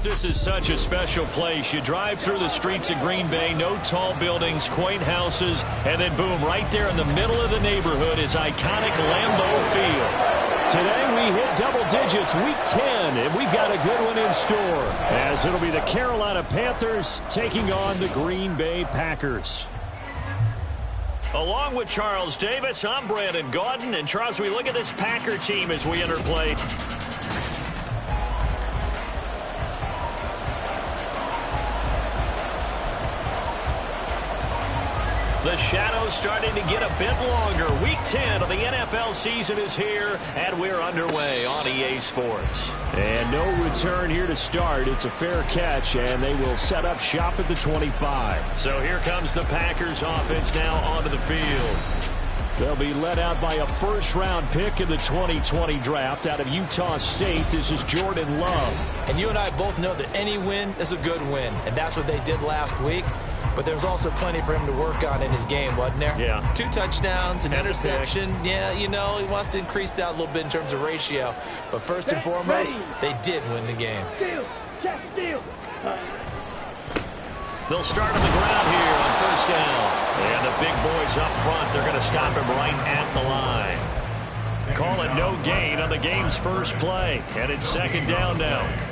This is such a special place. You drive through the streets of Green Bay, no tall buildings, quaint houses, and then boom, right there in the middle of the neighborhood is iconic Lambeau Field. Today we hit double digits, week 10, and we've got a good one in store, as it'll be the Carolina Panthers taking on the Green Bay Packers. Along with Charles Davis, I'm Brandon Gaudin, and Charles, we look at this Packer team as we enter play. The shadow's starting to get a bit longer. Week 10 of the NFL season is here, and we're underway on EA Sports. And no return here to start. It's a fair catch, and they will set up shop at the 25. So here comes the Packers offense now onto the field. They'll be led out by a first-round pick in the 2020 draft out of Utah State. This is Jordan Love. And you and I both know that any win is a good win, and that's what they did last week. But there's also plenty for him to work on in his game, wasn't there? Yeah. 2 touchdowns, an interception. Yeah, you know, he wants to increase that a little bit in terms of ratio. But first and foremost, they did win the game. They'll start on the ground here on first down. And the big boys up front, they're going to stop him right at the line. Call it no gain on the game's first play. And it's second down now.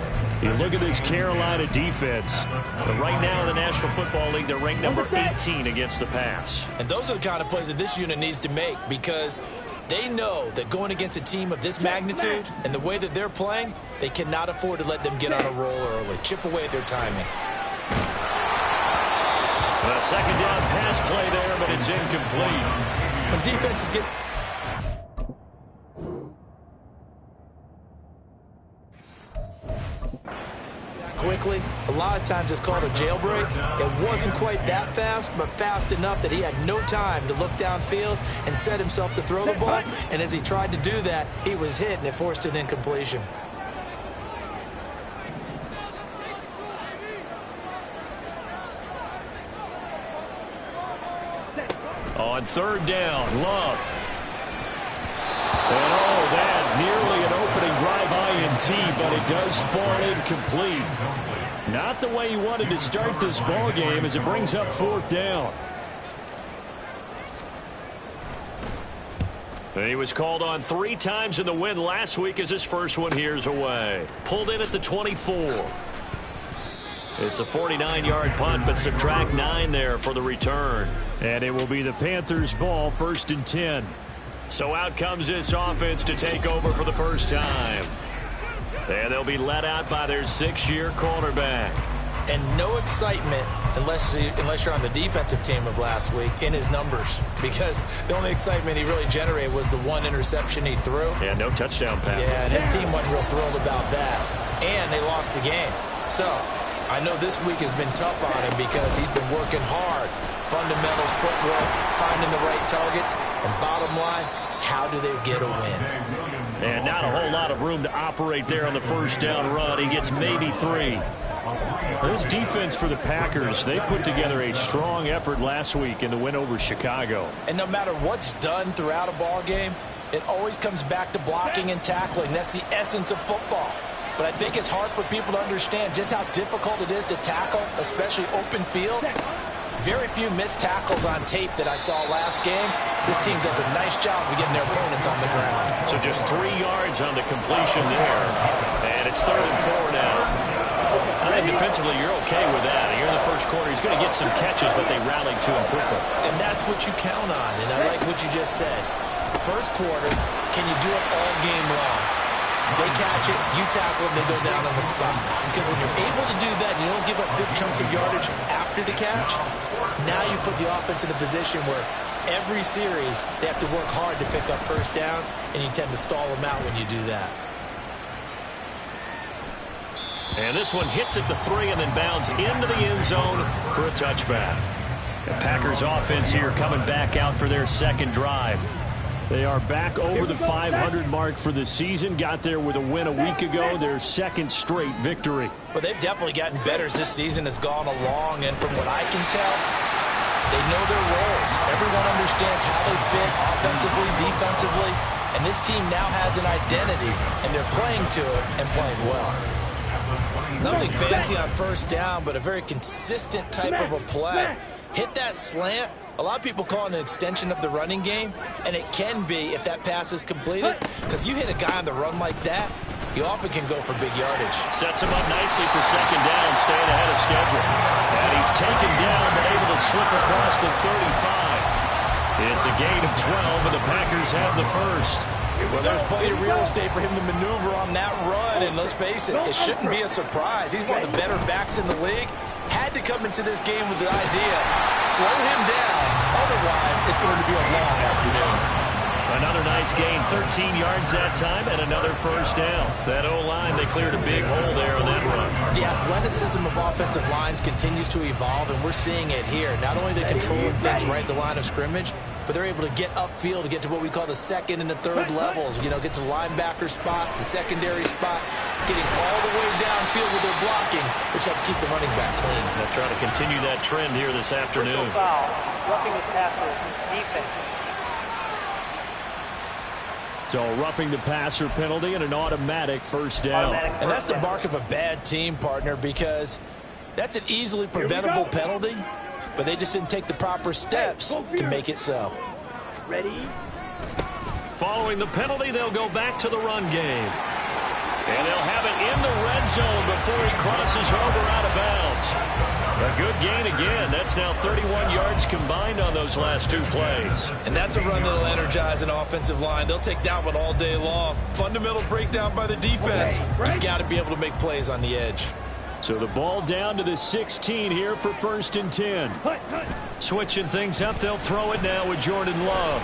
You look at this Carolina defense. But right now in the National Football League, they're ranked number 18 against the pass. And those are the kind of plays that this unit needs to make, because they know that going against a team of this magnitude and the way that they're playing, they cannot afford to let them get on a roll early. Chip away at their timing. A second down pass play there, but it's incomplete. When defenses get... quickly, a lot of times it's called a jailbreak. It wasn't quite that fast, but fast enough that he had no time to look downfield and set himself to throw the ball. And as he tried to do that, he was hit, and it forced an incompletion. On third down, Love. And oh, that nearly an opening drive INT, but it does fall incomplete. Not the way he wanted to start this ball game as it brings up fourth down. And he was called on 3 times in the win last week as his first one here's away. Pulled in at the 24. It's a 49-yard punt, but subtract 9 there for the return. And it will be the Panthers' ball, first and 10. So out comes this offense to take over for the first time. And they'll be let out by their 6-year cornerback. And no excitement unless you're on the defensive team of last week in his numbers, because the only excitement he really generated was the 1 interception he threw. Yeah, no touchdown passes. Yeah, and his team wasn't real thrilled about that. And they lost the game. So I know this week has been tough on him because he's been working hard. Fundamentals, footwork, finding the right targets, and bottom line, how do they get a win? And not a whole lot of room to operate there on the first down run. He gets maybe 3. This defense for the Packers, they put together a strong effort last week in the win over Chicago. And no matter what's done throughout a ball game, it always comes back to blocking and tackling. That's the essence of football. But I think it's hard for people to understand just how difficult it is to tackle, especially open field. Very few missed tackles on tape that I saw last game. This team does a nice job of getting their opponents on the ground. So just 3 yards on the completion there. And it's 3rd and 4 now. I think defensively you're okay with that. You're in the first quarter. He's going to get some catches, but they rallied to him quickly. And that's what you count on. And I like what you just said. First quarter, can you do it all game long? They catch it, you tackle them, they go down on the spot. Because when you're able to do that, you don't give up big chunks of yardage after the catch, now you put the offense in a position where every series they have to work hard to pick up first downs, and you tend to stall them out when you do that. And this one hits at the 3 and then bounds into the end zone for a touchback. The Packers offense here coming back out for their second drive. They are back over the 500 mark for the season. Got there with a win a week ago, their second straight victory. Well, they've definitely gotten better as this season has gone along, and from what I can tell, they know their roles. Everyone understands how they fit offensively, defensively, and this team now has an identity, and they're playing to it and playing well. Nothing fancy on first down, but a very consistent type of a play. Hit that slant. A lot of people call it an extension of the running game, and it can be if that pass is completed, because you hit a guy on the run like that, he often can go for big yardage. Sets him up nicely for second down, staying ahead of schedule. And he's taken down, but able to slip across the 35. It's a gain of 12, and the Packers have the first. Well, there's plenty of real estate for him to maneuver on that run, and let's face it, it shouldn't be a surprise. He's one of the better backs in the league. Had to come into this game with the idea, slow him down, otherwise it's going to be a long afternoon. Another nice gain, 13 yards that time, and another first down. That O-line, they cleared a big hole there on that run. The athleticism of offensive lines continues to evolve, and we're seeing it here. Not only are they controlling things right at the line of scrimmage, but they're able to get upfield to get to what we call the second and the third levels. You know, get to the linebacker spot, the secondary spot, getting all the way downfield with their blocking, which helps keep the running back clean. They'll try to continue that trend here this afternoon. Foul, roughing the passer, defense. So a roughing the passer penalty and an automatic first down. And that's the mark of a bad team, partner, because that's an easily preventable penalty, but they just didn't take the proper steps to make it so. Ready? Following the penalty, they'll go back to the run game. And they'll have it in the red zone before he crosses over out of bounds. A good gain again. That's now 31 yards combined on those last two plays. And that's a run that'll energize an offensive line. They'll take that one all day long. Fundamental breakdown by the defense. You've got to be able to make plays on the edge. So the ball down to the 16 here for 1st and 10. Switching things up, they'll throw it now with Jordan Love.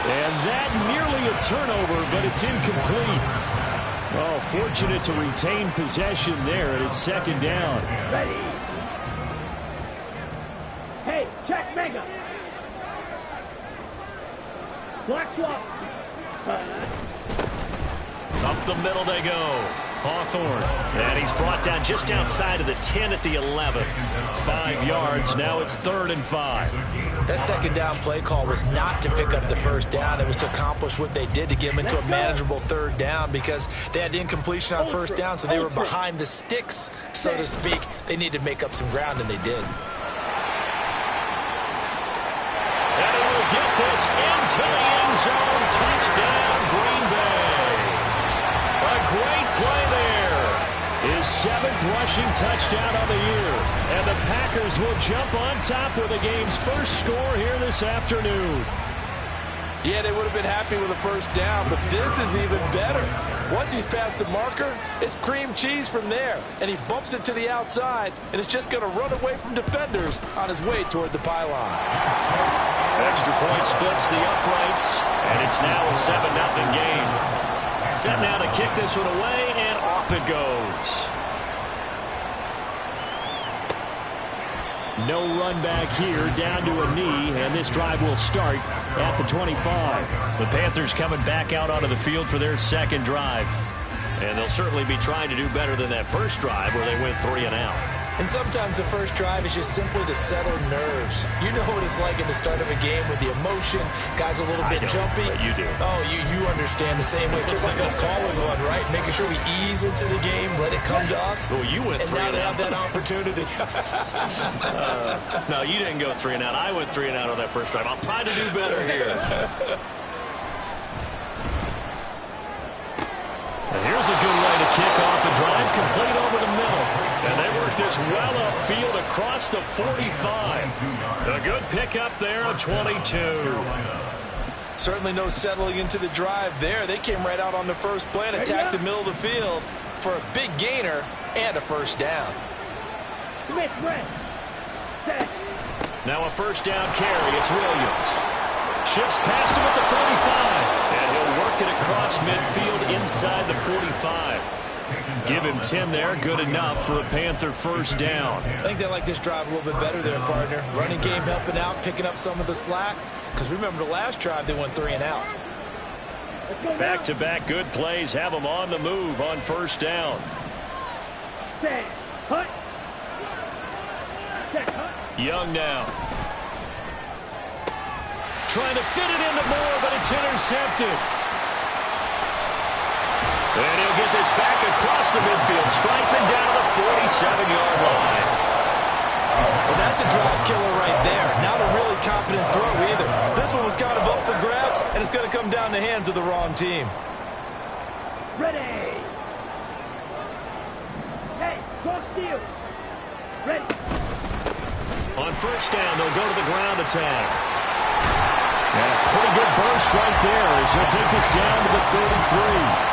And that nearly a turnover, but it's incomplete. Oh, fortunate to retain possession there, and it's second down. Ready? Hey, check mega. Black swap. Up the middle they go. Hawthorne. And he's brought down just outside of the 10 at the 11. 5 yards. Now it's 3rd and 5. That second down play call was not to pick up the first down. It was to accomplish what they did to get them into a manageable 3rd down because they had incompletion on first down, so they were behind the sticks, so to speak. They needed to make up some ground, and they did. And he will get this into the end zone. Touchdown, Green Bay. A great play there. His 7th rushing touchdown of the year. And the Packers will jump on top with the game's first score here this afternoon. Yeah, they would have been happy with a first down, but this is even better. Once he's past the marker, it's cream cheese from there. And he bumps it to the outside, and it's just going to run away from defenders on his way toward the pylon. Extra point splits the uprights, and it's now a 7-0 game. Set now to kick this one away, and off it goes. No run back here, down to a knee, and this drive will start at the 25. The Panthers coming back out onto the field for their second drive. And they'll certainly be trying to do better than that first drive where they went 3 and out. And sometimes the first drive is just simply to settle nerves. You know what it's like at the start of a game with the emotion. Guys a little bit jumpy. But you do. Oh, you understand the same way. It's just like us calling one, right? Making sure we ease into the game, let it come to us. Well, you went 3 and out. And now they have that opportunity. No, you didn't go 3 and out. I went 3 and out on that first drive. I'll try to do better here. And here's a good way to kick off a drive, complete over the middle. And they work this well upfield across the 45. A good pickup there, a 22. Certainly no settling into the drive there. They came right out on the first play and attacked the middle of the field for a big gainer and a first down. Now a first down carry. It's Williams. Shifts past him at the 45. And he'll work it across midfield inside the 45. Give him 10 there. Good enough for a Panther first down. I think they like this drive a little bit better there, partner. Running game helping out, picking up some of the slack. Because remember the last drive, they went 3 and out. Back-to-back good plays have them on the move on first down. Young now. Trying to fit it into Moore, but it's intercepted. And he'll get this back across across the midfield stripe and down to the 47-yard line. Well, that's a drive killer right there. Not a really confident throw either. This one was kind of up for grabs, and it's going to come down the hands of the wrong team. Ready. Hey, cross field. Ready. On first down, they'll go to the ground attack. And a pretty good burst right there as he'll take this down to the 33.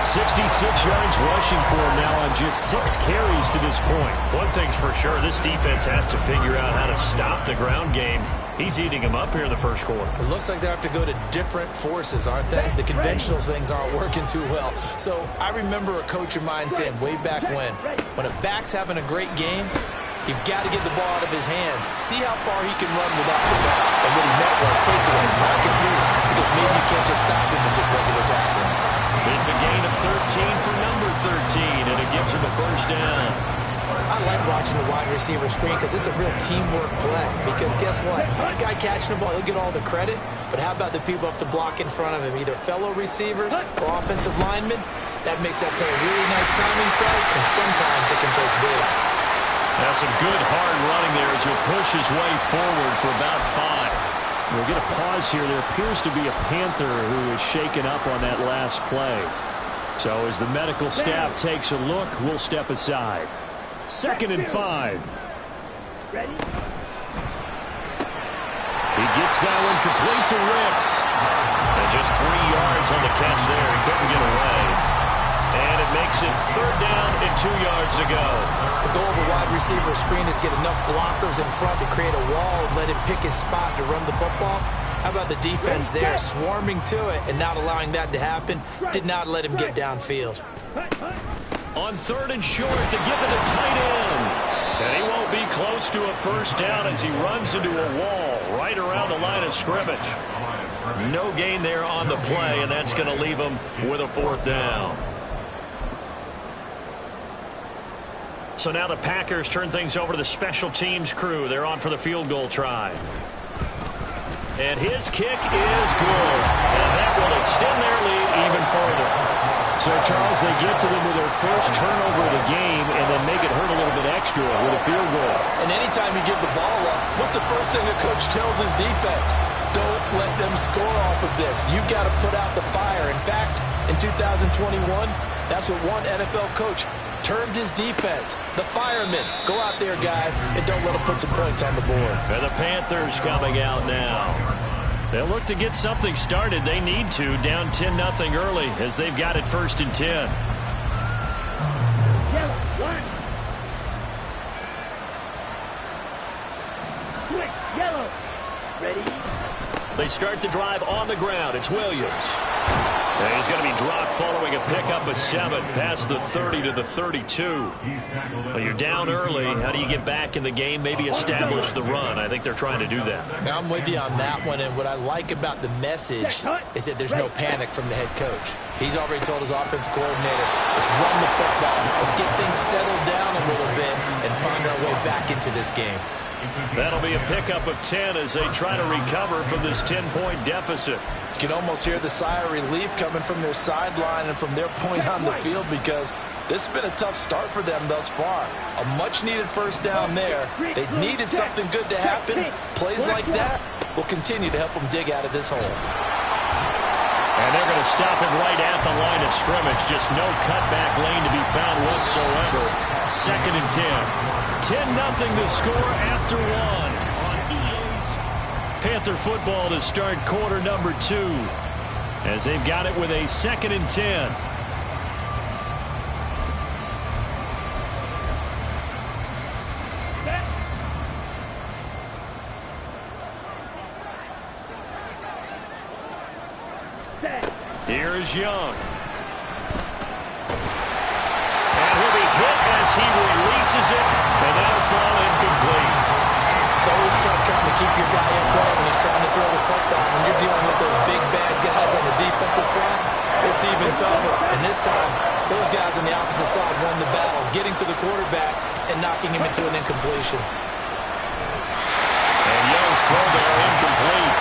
66 yards rushing for him now on just 6 carries to this point. One thing's for sure, this defense has to figure out how to stop the ground game. He's eating them up here in the first quarter. It looks like they have to go to different forces, aren't they? The conventional things aren't working too well. So I remember a coach of mine saying way back when a back's having a great game, you've got to get the ball out of his hands. See how far he can run without the ball. And what he meant was takeaways, not get loose, because maybe you can't just stop him with just regular tackling. It's a gain of 13 for number 13, and it gives him a first down. I like watching the wide receiver screen because it's a real teamwork play. Because guess what? The guy catching the ball, he'll get all the credit. But how about the people up to block in front of him, either fellow receivers or offensive linemen? That makes that play a really nice timing play, and sometimes it can break big. That's some good hard running there as he'll push his way forward for about 5. We'll get a pause here. There appears to be a Panther who is shaken up on that last play. So as the medical staff takes a look, we'll step aside. 2nd and 5. Ready. He gets that one complete to Ricks. And just 3 yards on the catch there. He couldn't get away. And it makes it 3rd down and 2 yards to go. The goal of a wide receiver screen is get enough blockers in front to create a wall and let him pick his spot to run the football. How about the defense there, swarming to it and not allowing that to happen? Did not let him get downfield. On 3rd and short to give it to tight end. And he won't be close to a first down as he runs into a wall right around the line of scrimmage. No gain there on the play, and that's going to leave him with a 4th down. So now the Packers turn things over to the special teams crew. They're on for the field goal try. And his kick is good. And that will extend their lead even further. So, Charles, they get to them with their first turnover of the game and then make it hurt a little bit extra with a field goal. And anytime you give the ball up, what's the first thing a coach tells his defense? Don't let them score off of this. You've got to put out the fire. In fact, in 2021, that's what one NFL coach termed his defense, the firemen. Go out there, guys, and don't let them put some points on the board. And the Panthers coming out now. They'll look to get something started. They need to, down 10-0 early as they've got it 1st and 10. Yellow, one. Quick, yellow. Ready. They start the drive on the ground. It's Williams. And he's going to be dropped following a pickup of 7 past the 30 to the 32. Well, you're down early. How do you get back in the game? Maybe establish the run. I think they're trying to do that. Now I'm with you on that one, and what I like about the message is that there's no panic from the head coach. He's already told his offensive coordinator, let's run the football. Let's get things settled down a little bit and find our way back into this game. That'll be a pickup of 10 as they try to recover from this 10-point deficit. You can almost hear the sigh of relief coming from their sideline and from their point on the field because this has been a tough start for them thus far. A much-needed first down there. They needed something good to happen. Plays like that will continue to help them dig out of this hole. And they're going to stop it right at the line of scrimmage. Just no cutback lane to be found whatsoever. 2nd and 10. 10-0 to score after 1 on EA's Panther football to start quarter number 2 as they've got it with a 2nd and 10. Here's Young. And he'll be hit as he releases it, and that'll fall incomplete. It's always tough trying to keep your guy upright when he's trying to throw the football. When you're dealing with those big, bad guys on the defensive front, it's even tougher. And this time, those guys on the opposite side won the battle, getting to the quarterback and knocking him into an incompletion. And Young's throw there incomplete.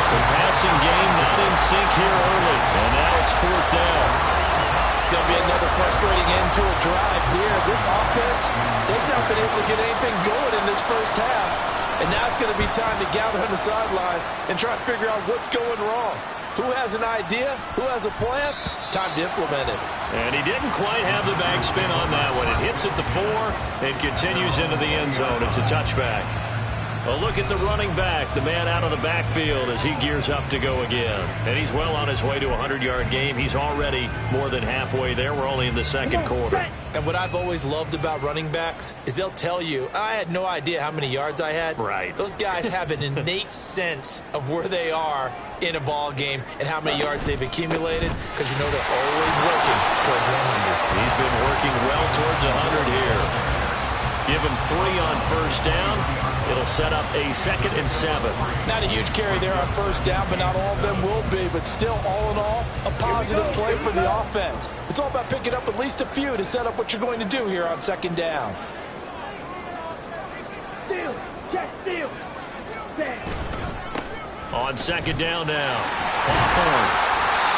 The passing game not in sync here early. And now it's 4th down. It's going to be another frustrating end to a drive here. This offense, they've not been able to get anything going in this first half. And now it's going to be time to gather on the sidelines and try to figure out what's going wrong. Who has an idea? Who has a plan? Time to implement it. And he didn't quite have the backspin on that one. It hits at the 4 and continues into the end zone. It's a touchback. A look at the running back, the man out of the backfield as he gears up to go again. And he's well on his way to a 100-yard game. He's already more than halfway there. We're only in the second quarter. And what I've always loved about running backs is they'll tell you, I had no idea how many yards I had. Right. Those guys have an innate sense of where they are in a ball game and how many yards they've accumulated because you know they're always working towards 100. He's been working well towards 100 here. Give him 3 on first down. It'll set up a 2nd and 7. Not a huge carry there on first down, but not all of them will be. But still, all in all, a positive play for the offense. It's all about picking up at least a few to set up what you're going to do here on 2nd down. Steal. Check steal. On 2nd down now. Hawthorne.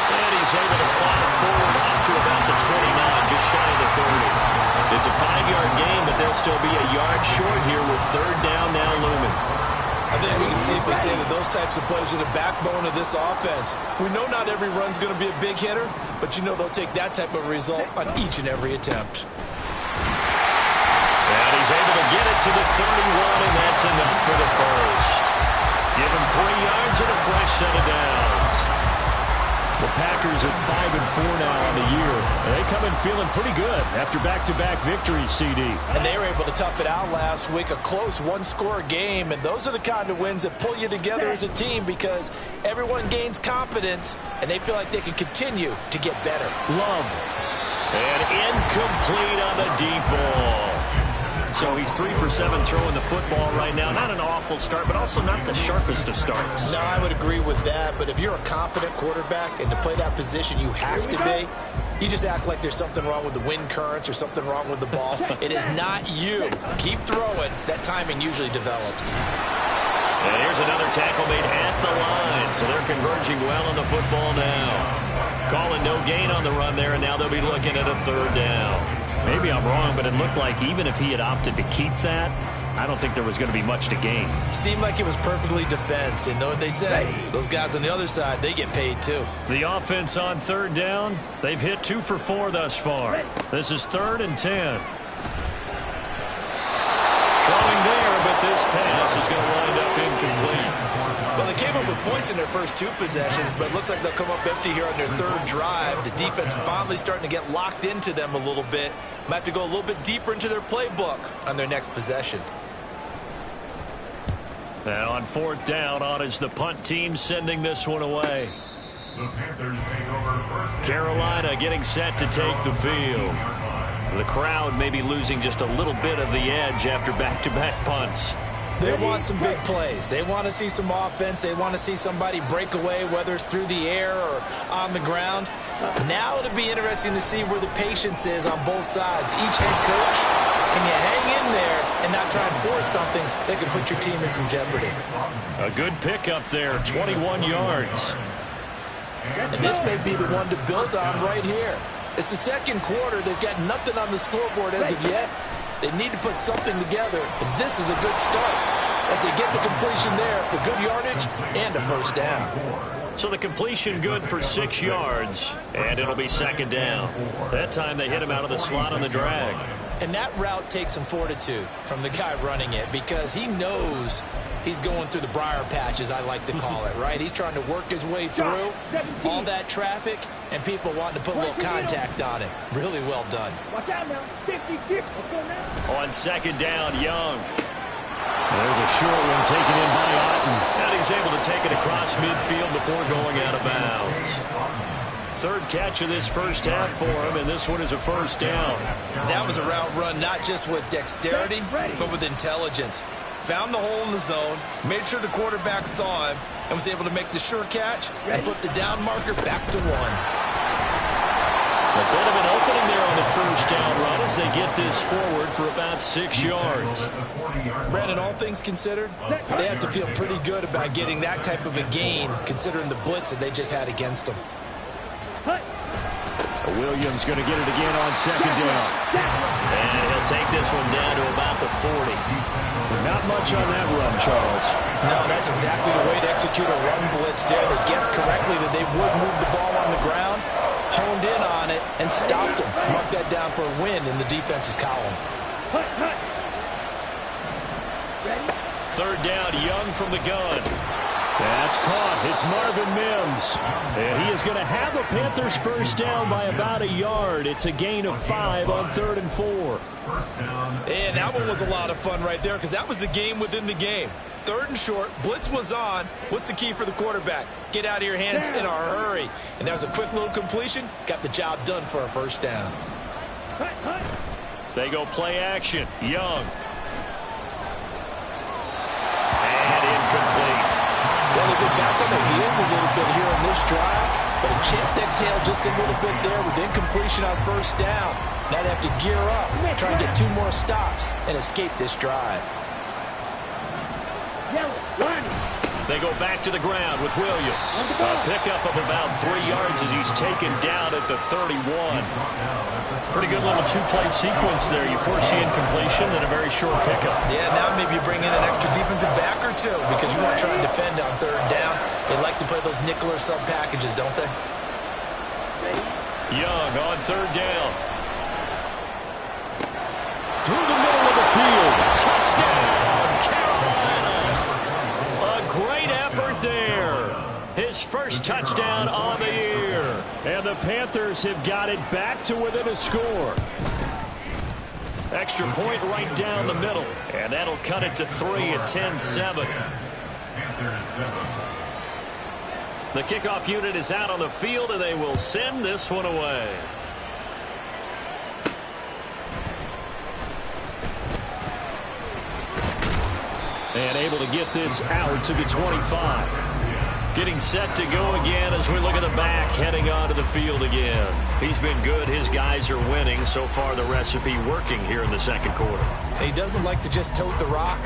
And he's able to plot forward up to about the 29, just shy of the 30. It's a 5-yard gain, but they'll still be a yard short here with 3rd down now looming. I think we can safely say that those types of plays are the backbone of this offense. We know not every run's going to be a big hitter, but you know they'll take that type of result on each and every attempt. And he's able to get it to the 31, and that's enough for the first. Give him 3 yards and a fresh set of downs. The Packers at 5-4 now on the year. And they come in feeling pretty good after back-to-back victories, CD. And they were able to tough it out last week, a close one-score game. And those are the kind of wins that pull you together as a team because everyone gains confidence, and they feel like they can continue to get better. Love. And incomplete on the deep ball. So he's 3 for 7 throwing the football right now. Not an awful start, but also not the sharpest of starts. No, I would agree with that. But if you're a confident quarterback and to play that position you have to be, you just act like there's something wrong with the wind currents or something wrong with the ball. It is not you. Keep throwing. That timing usually develops. And here's another tackle made at the line. So they're converging well on the football now. Calling no gain on the run there, and now they'll be looking at a 3rd down. Maybe I'm wrong, but it looked like even if he had opted to keep that, I don't think there was going to be much to gain. Seemed like it was perfectly defense. And know what they say? Those guys on the other side, they get paid too. The offense on 3rd down, they've hit 2 for 4 thus far. This is 3rd and 10. Throwing there, but this pass is going to wind up incomplete. Well, they came up with points in their first 2 possessions, but it looks like they'll come up empty here on their 3rd drive. The defense finally starting to get locked into them a little bit. Might have to go a little bit deeper into their playbook on their next possession. Now on 4th down, on is the punt team sending this one away. The Panthers take over first. Carolina getting set to take the field. The crowd may be losing just a little bit of the edge after back-to-back punts. They want some big plays. They want to see some offense. They want to see somebody break away, whether it's through the air or on the ground. Now it'll be interesting to see where the patience is on both sides. Each head coach, can you hang in there and not try and force something that could put your team in some jeopardy? A good pickup there, 21 yards. And this may be the one to build on right here. It's the second quarter. They've got nothing on the scoreboard as of yet. They need to put something together, and this is a good start as they get the completion there for good yardage and a first down. So the completion good for 6 yards, and it'll be 2nd down. That time they hit him out of the slot on the drag. And that route takes some fortitude from the guy running it because he knows he's going through the briar patch, as I like to call it, right? He's trying to work his way through all that traffic and people wanting to put a little contact on it. Really well done. Watch out now. 50-50. Let's go now. On 2nd down, Young. There's a short one taken in by Otten. And he's able to take it across midfield before going out of bounds. 3rd catch of this first half for him, and this one is a first down. That was a route run not just with dexterity, but with intelligence. Found the hole in the zone, made sure the quarterback saw him, and was able to make the sure catch and flip the down marker back to 1. A bit of an opening there on the first down run as they get this forward for about 6 yards. Brandon, all things considered, they have to feel pretty good about getting that type of a gain considering the blitz that they just had against them. Williams going to get it again on second down. And he'll take this one down to about the 40. Not much on that run, Charles. No, that's exactly the way to execute a run blitz there. They guessed correctly that they would move the ball on the ground, honed in on it, and stopped him. Mark that down for a win in the defense's column. Third down, Young from the gun. That's caught. It's Marvin Mims. And he is going to have a Panthers first down by about a yard. It's a gain of 5 on 3rd and 4. And that one was a lot of fun right there because that was the game within the game. 3rd and short, blitz was on. What's the key for the quarterback? Get out of your hands in a hurry. And that was a quick little completion. Got the job done for a first down. They go play action. Young. And incomplete. Well, they've been back on their heels a little bit here on this drive, but a chance to exhale just a little bit there with incompletion on first down. Now they have to gear up, try and get 2 more stops and escape this drive. They go back to the ground with Williams. A pickup of about 3 yards as he's taken down at the 31. Pretty good little 2-play sequence there. You force the incompletion and a very short pickup. Yeah, now maybe you bring in an extra defensive back or 2 because you want to try and defend on 3rd down. They like to play those nickel or sub packages, don't they? Young on 3rd down. Through the middle of the field. Touchdown, Carolina. A great effort there. His first touchdown on the year. And the Panthers have got it back to within a score. Extra point right down the middle. And that'll cut it to 3 at 10-7. The kickoff unit is out on the field, and they will send this one away. And able to get this out to the 25. Getting set to go again as we look at the back, heading onto the field again. He's been good. His guys are winning. So far, the recipe working here in the second quarter. And he doesn't like to just tote the rock.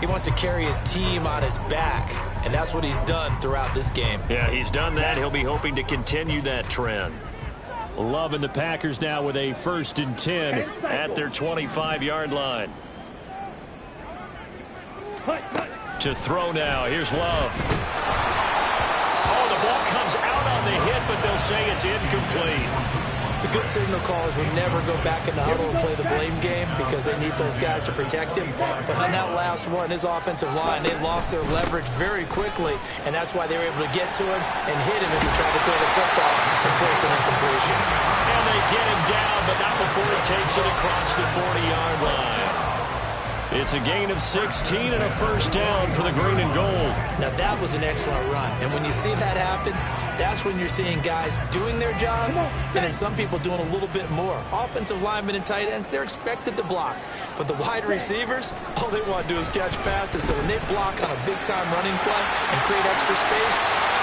He wants to carry his team on his back, and that's what he's done throughout this game. Yeah, he's done that. He'll be hoping to continue that trend. Loving the Packers now with a 1st and 10 at their 25-yard line. To throw now. Here's Love. Oh, the ball comes out on the hit, but they'll say it's incomplete. The good signal callers would never go back in the huddle and play the blame game because they need those guys to protect him. But on that last one, his offensive line, they lost their leverage very quickly, and that's why they were able to get to him and hit him as he tried to throw the football and force an incompletion. And they get him down, but not before he takes it across the 40-yard line. It's a gain of 16 and a first down for the green and gold. Now, that was an excellent run. And when you see that happen, that's when you're seeing guys doing their job and then some people doing a little bit more. Offensive linemen and tight ends, they're expected to block. But the wide receivers, all they want to do is catch passes. So when they block on a big-time running play and create extra space,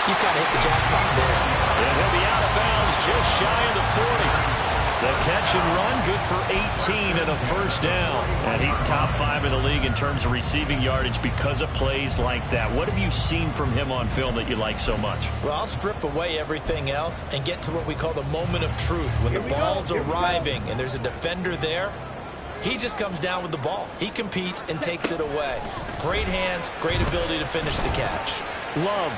you kind of hit the jackpot there. And he'll be out of bounds just shy of the 40. The catch and run, good for 18 and a first down. And he's top 5 in the league in terms of receiving yardage because of plays like that. What have you seen from him on film that you like so much? Well, I'll strip away everything else and get to what we call the moment of truth. When the ball's arriving and there's a defender there, he just comes down with the ball. He competes and takes it away. Great hands, great ability to finish the catch. Love.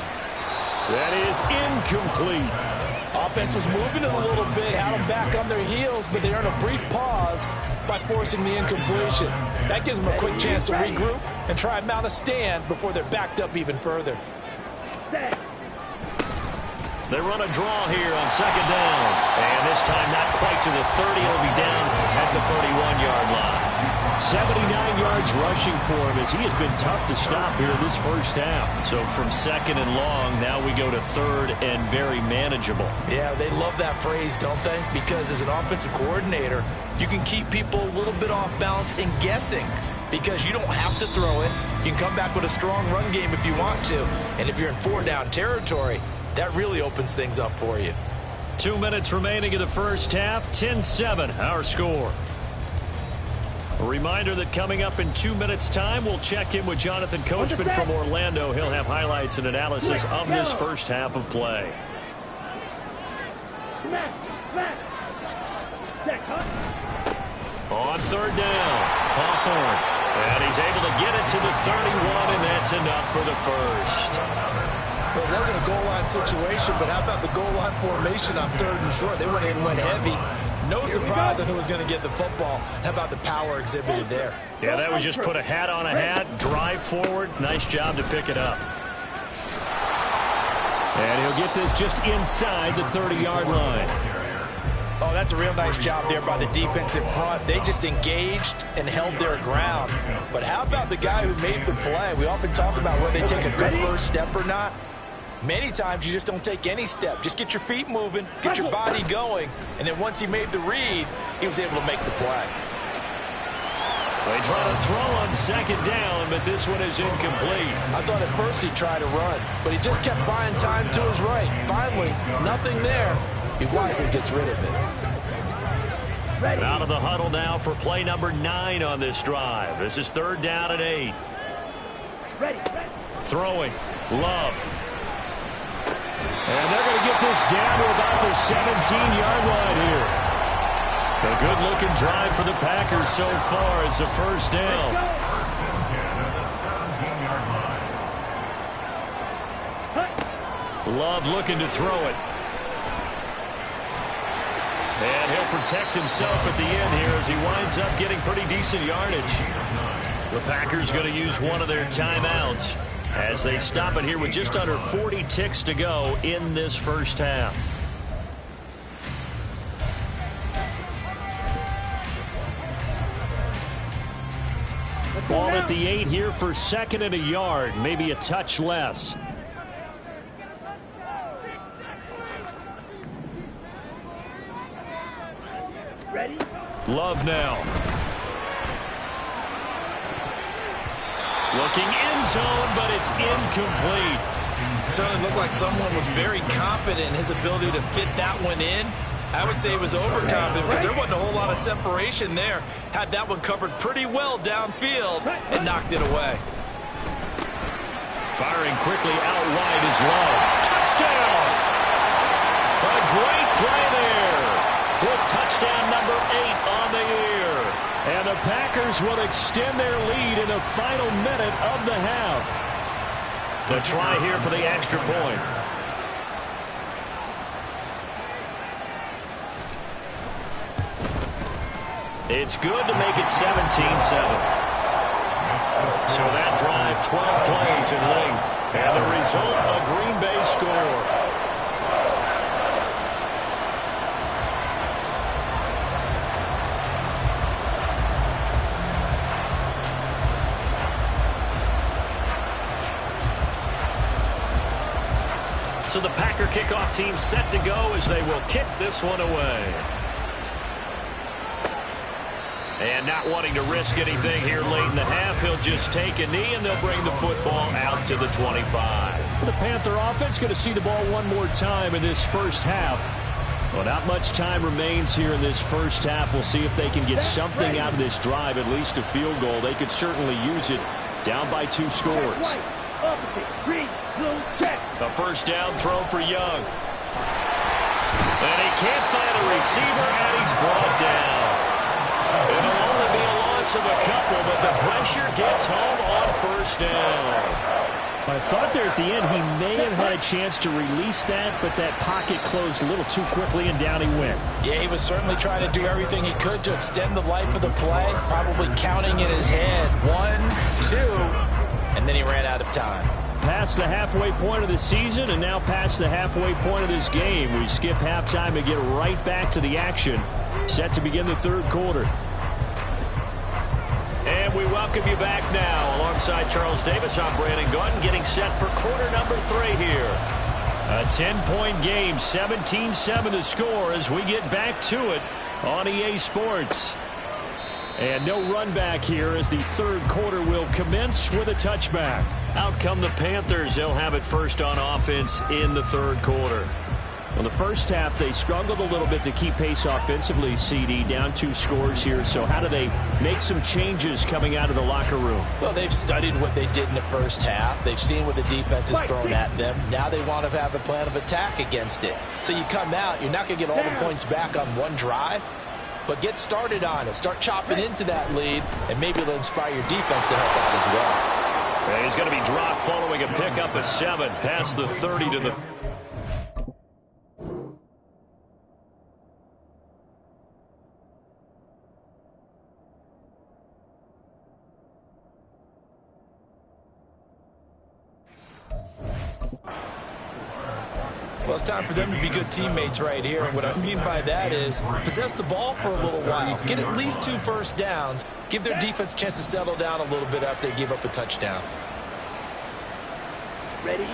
That is incomplete. Offense was moving it a little bit, had them back on their heels, but they earned a brief pause by forcing the incompletion. That gives them a quick chance to regroup and try and mount a stand before they're backed up even further. They run a draw here on second down. And this time not quite to the 30. It'll be down at the 31-yard line. 79 yards rushing for him as he has been tough to stop here this first half. So from second and long, now we go to 3rd and very manageable. Yeah, they love that phrase, don't they? Because as an offensive coordinator, you can keep people a little bit off balance and guessing because you don't have to throw it. You can come back with a strong run game if you want to. And if you're in 4-down territory, that really opens things up for you. 2 minutes remaining in the first half. 10-7, our score. A reminder that coming up in 2 minutes' time, we'll check in with Jonathan Coachman from Orlando. He'll have highlights and analysis of this first half of play. Check, huh? On third down, Hawthorne. And he's able to get it to the 31, and that's enough for the first. Well, it wasn't a goal line situation, but how about the goal line formation on third and short? They went in, went heavy. No surprise on who was going to get the football. How about the power exhibited there? Yeah, that was just put a hat on a hat, drive forward. Nice job to pick it up. And he'll get this just inside the 30-yard line. Oh, that's a real nice job there by the defensive front. They just engaged and held their ground. But how about the guy who made the play? We often talk about whether they take a good first step or not. Many times you just don't take any step. Just get your feet moving, get your body going, and then once he made the read, he was able to make the play. They try to throw on second down, but this one is incomplete. I thought at first he tried to run, but he just kept buying time to his right. Finally, nothing there. He wisely gets rid of it. Out of the huddle now for play number 9 on this drive. This is third down and 8. Throwing. Love. And they're going to get this down to about the 17-yard line here. A good-looking drive for the Packers so far. It's a first down. Love looking to throw it. And he'll protect himself at the end here as he winds up getting pretty decent yardage. The Packers going to use one of their timeouts as they stop it here with just under 40 ticks to go in this first half. Ball at the 8 here for second and a yard, maybe a touch less. Ready? Love now. Looking end zone, but it's incomplete. Certainly looked like someone was very confident in his ability to fit that one in. I would say he was overconfident because there wasn't a whole lot of separation there. Had that one covered pretty well downfield and knocked it away. Firing quickly out wide is Love. Touchdown! A great play there. With touchdown number 8 on the year. And the Packers will extend their lead in the final minute of the half. To try here for the extra point. It's good to make it 17-7. So that drive, 12 plays in length. And the result, a Green Bay score. So the Packer kickoff team set to go as they will kick this one away. And not wanting to risk anything here late in the half, he'll just take a knee and they'll bring the football out to the 25. The Panther offense going to see the ball one more time in this first half. Well, not much time remains here in this first half. We'll see if they can get something out of this drive, at least a field goal. They could certainly use it down by 2 scores. A first down throw for Young. And he can't find a receiver, and he's brought down. It'll only be a loss of a couple, but the pressure gets home on first down. I thought there at the end he may have had a chance to release that, but that pocket closed a little too quickly, and down he went. Yeah, he was certainly trying to do everything he could to extend the life of the play, probably counting in his head 1, 2, and then he ran out of time. Past the halfway point of the season and now past the halfway point of this game. We skip halftime and get right back to the action. Set to begin the third quarter. And we welcome you back now. Alongside Charles Davis, I'm Brandon Gauton, getting set for quarter number 3 here. A 10-point game, 17-7 the score as we get back to it on EA Sports. And no run back here as the third quarter will commence with a touchback. Out come the Panthers. They'll have it first on offense in the third quarter. Well, the first half, they struggled a little bit to keep pace offensively, CD, down 2 scores here. So how do they make some changes coming out of the locker room? Well, they've studied what they did in the first half. They've seen what the defense has thrown at them. Now they want to have a plan of attack against it. So you come out, you're not going to get all the points back on one drive. but get started on it. Start chopping into that lead, and maybe it'll inspire your defense to help out as well. And he's going to be dropped following a pickup of 7 past the 30 to the... Well, it's time for them to be good teammates right here. And what I mean by that is possess the ball for a little while. Get at least 2 first downs. Give their defense a chance to settle down a little bit after they give up a touchdown. Ready?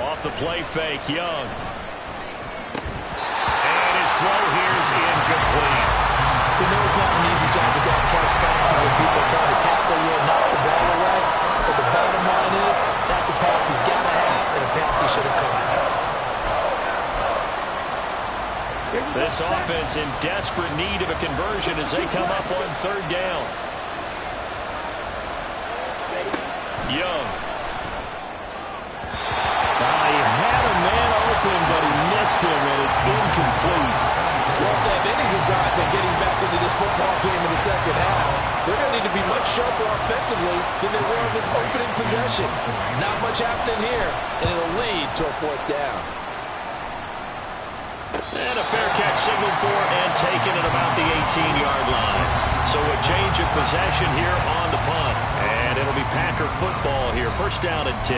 Off the play fake, Young. And his throw here is incomplete. We know it's not an easy job to get catch passes when people are trying to tackle you and knock the ball away. But the bottom line is that's a pass he's got to have and a pass he should have caught. This offense in desperate need of a conversion as they come up on 3rd down. Young. He had a man open, but he missed him, and it's incomplete. Well, if they have any designs on getting back into this football game in the second half, they're going to need to be much sharper offensively than they were in this opening possession. Not much happening here, and it'll lead to a 4th down. And a fair catch signaled for and taken at about the 18-yard line. So a change of possession here on the punt. And it'll be Packer football here. 1st down and 10.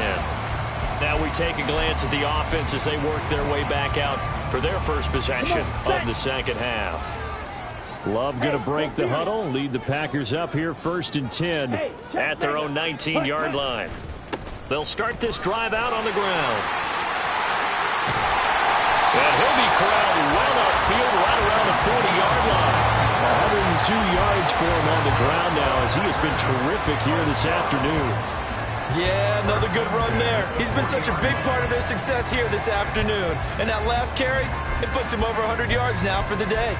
Now we take a glance at the offense as they work their way back out for their first possession of the second half. Love going to break the huddle, lead the Packers up here 1st and 10 at their own 19-yard line. They'll start this drive out on the ground. And he'll be corralled well upfield right around the 40-yard line. 102 yards for him on the ground now as he has been terrific here this afternoon. Yeah, another good run there. He's been such a big part of their success here this afternoon. And that last carry, it puts him over 100 yards now for the day.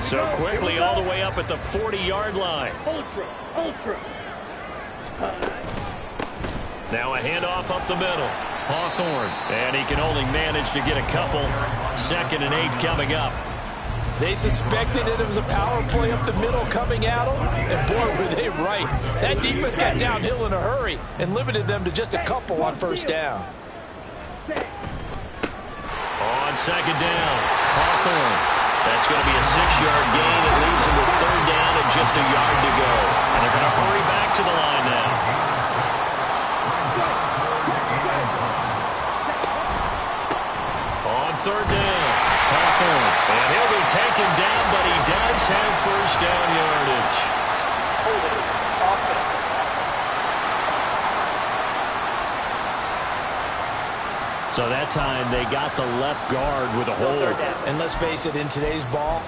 So quickly all the way up at the 40-yard line. Ultra. Now a handoff up the middle. Hawthorne, and he can only manage to get a couple. 2nd and 8 coming up. They suspected it was a power play up the middle coming at them, and boy, were they right. That defense got downhill in a hurry and limited them to just a couple on 1st down. On 2nd down, Hawthorne. That's going to be a 6-yard gain. It leaves him with 3rd down and just a yard to go. And they're going to hurry back to the line now. On 3rd down, Hawthorne. And he'll be taken down, but he does have 1st down yardage. So that time they got the left guard with a hold. And let's face it, in today's ball,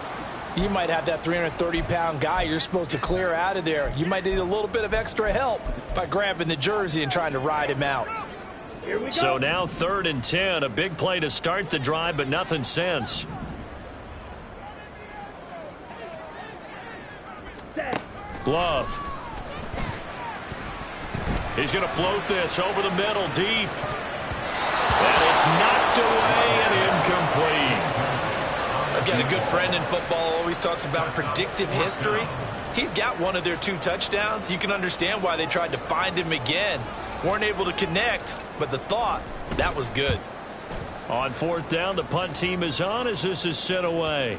you might have that 330-pound guy you're supposed to clear out of there. You might need a little bit of extra help by grabbing the jersey and trying to ride him out. So now 3rd and 10, a big play to start the drive, but nothing since. Glove. He's going to float this over the middle deep. And it's knocked away and incomplete. I've got a good friend in football, always talks about predictive history. He's got one of their 2 touchdowns. You can understand why they tried to find him again. Weren't able to connect, but the thought, that was good. On 4th down, the punt team is on as this is sent away.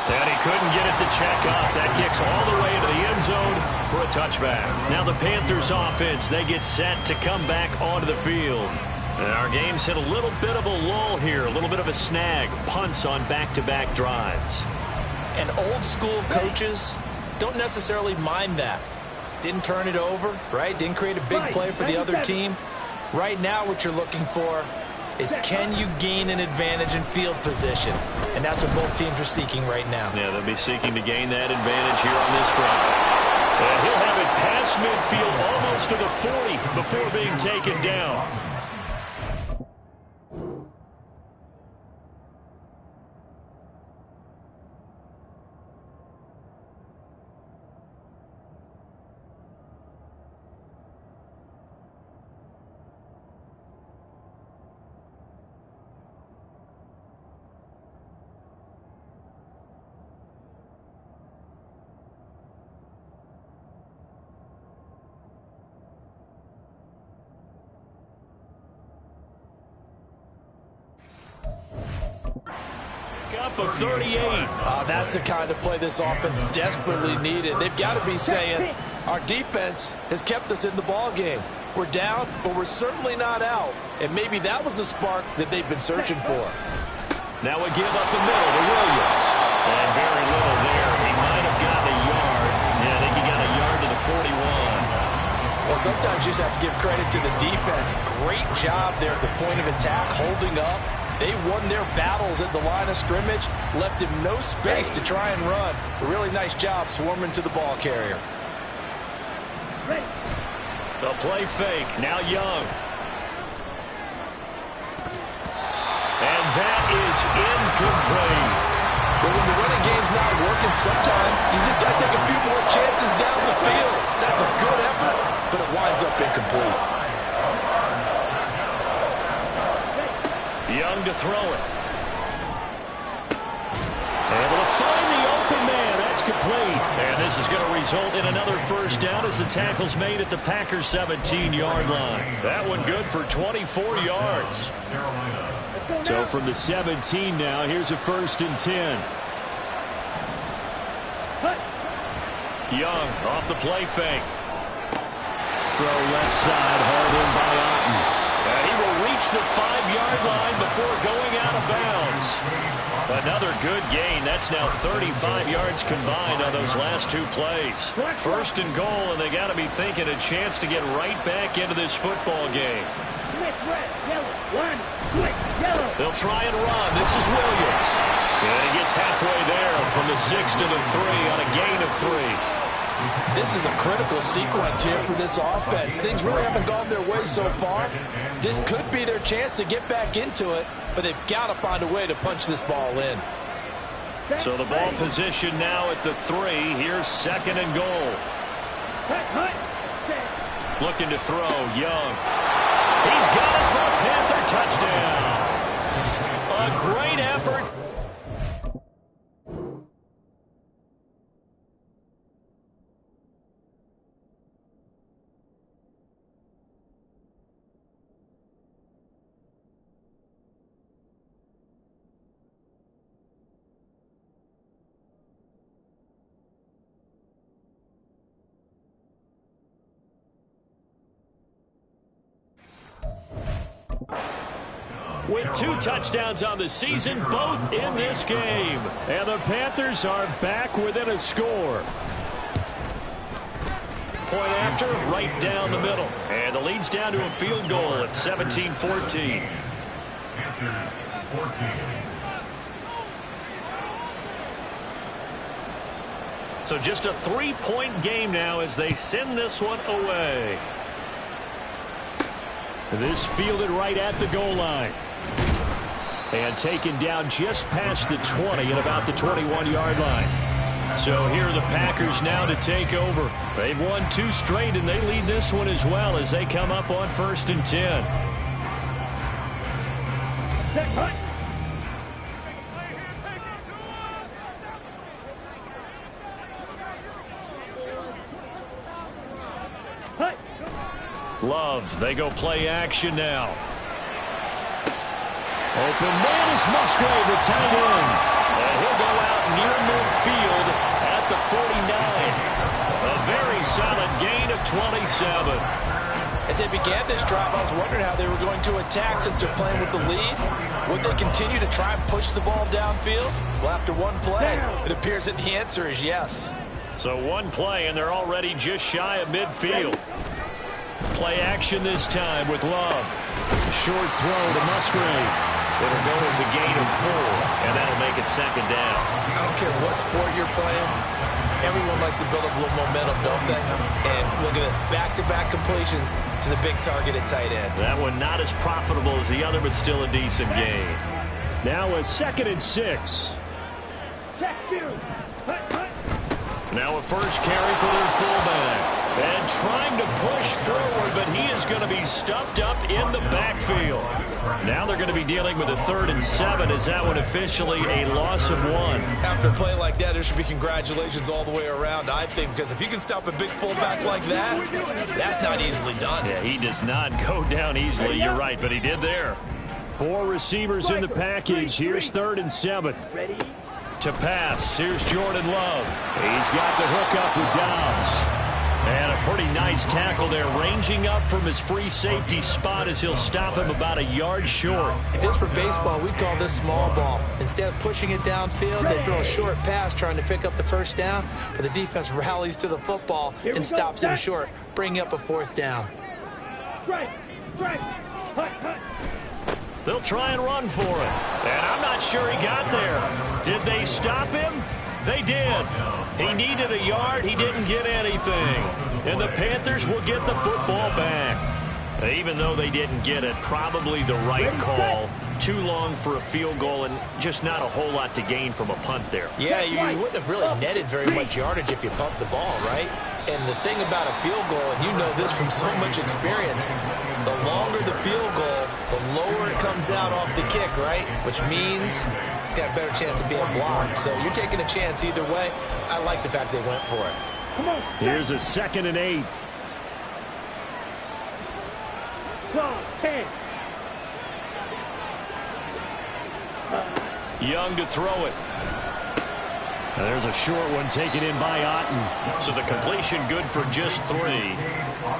And he couldn't get it to check up. That kicks all the way into the end zone for a touchback. Now the Panthers offense, they get set to come back onto the field. And our game's hit a little bit of a lull here, a little bit of a snag. Punts on back-to-back drives. And old school coaches don't necessarily mind that. Didn't turn it over, right? Didn't create a big play for the other team. Right now what you're looking for is can you gain an advantage in field position? And that's what both teams are seeking right now. Yeah, they'll be seeking to gain that advantage here on this drive. And he'll have it past midfield almost to the 40 before being taken down. pickup of 38. That's the kind of play this offense desperately needed. They've got to be saying, our defense has kept us in the ball game. We're down, but we're certainly not out. And maybe that was the spark that they've been searching for. Now a give up the middle to Williams. And very little there. He might have gotten a yard. Yeah, I think he got a yard to the 41. Well, sometimes you just have to give credit to the defense. Great job there at the point of attack, holding up. They won their battles at the line of scrimmage, left him no space to try and run. A really nice job swarming to the ball carrier. The play fake, now Young. And that is incomplete. But when the running game's not working, sometimes you just got to take a few more chances down the field. That's a good effort, but it winds up incomplete. Young to throw it. Able to find the open man. That's complete. And this is going to result in another first down as the tackle's made at the Packers' 17-yard line. That one good for 24 yards. So from the 17 now, here's a 1st and 10. Young off the play fake. Throw left side, hauled in by Otten. And he will reach the 5-yard line before going out of bounds. Another good gain. That's now 35 yards combined on those last 2 plays. 1st and goal, and they got to be thinking a chance to get right back into this football game. They'll try and run. This is Williams. And he gets halfway there from the 6 to the 3 on a gain of 3. This is a critical sequence here for this offense. Things really haven't gone their way so far. This could be their chance to get back into it, but they've got to find a way to punch this ball in. So the ball position now at the 3. Here's 2nd and goal. Looking to throw, Young. He's got it for a Panther touchdown. A great effort. With 2 touchdowns on the season, both in this game. And the Panthers are back within a score. Point after, right down the middle. And the lead's down to a field goal at 17-14. Panthers 14. So just a 3-point game now as they send this one away. This fielded right at the goal line. And taken down just past the 20 at about the 21-yard line. So here are the Packers now to take over. They've won 2 straight, and they lead this one as well as they come up on 1st and 10. Love, they go play action now. Open man is Musgrave, the tight end. And he'll go out near midfield at the 49. A very solid gain of 27. As they began this drive, I was wondering how they were going to attack since they're playing with the lead. Would they continue to try and push the ball downfield? Well, after 1 play, it appears that the answer is yes. So 1 play, and they're already just shy of midfield. Play action this time with Love. Short throw to Musgrave. It'll go as a gain of 4, and that'll make it 2nd down. I don't care what sport you're playing. Everyone likes to build up a little momentum, don't they? And look at this, back-to-back completions to the big target at tight end. That one not as profitable as the other, but still a decent gain. Now a 2nd and 6. Now a first carry for their fullback. And trying to push forward, but he is going to be stuffed up in the backfield. Now they're going to be dealing with a 3rd and 7. Is that one officially a loss of 1? After a play like that, there should be congratulations all the way around, I think, because if you can stop a big fullback like that, that's not easily done. Yeah, he does not go down easily. You're right, but he did there. 4 receivers in the package. Here's 3rd and 7. Ready? To pass. Here's Jordan Love. He's got the hook up with Dobbs. And a pretty nice tackle there, ranging up from his free safety spot as he'll stop him about a yard short. If this were baseball, we'd call this small ball. Instead of pushing it downfield, they throw a short pass trying to pick up the 1st down, but the defense rallies to the football and stops him short, bringing up a 4th down. Strike! Strike! Hut, hut! They'll try and run for it. And I'm not sure he got there. Did they stop him? They did. He needed a yard. He didn't get anything. And the Panthers will get the football back. Even though they didn't get it, probably the right call. Too long for a field goal and just not a whole lot to gain from a punt there. Yeah, you wouldn't have really netted very much yardage if you pumped the ball, right? And the thing about a field goal, and you know this from so much experience, the longer the field goal, the lower it comes out off the kick, right? Which means it's got a better chance of being blocked. So you're taking a chance either way. I like the fact they went for it. Come on! Here's a 2nd and 8. Claw, 10. Young to throw it. And there's a short one taken in by Otten. So the completion good for just 3.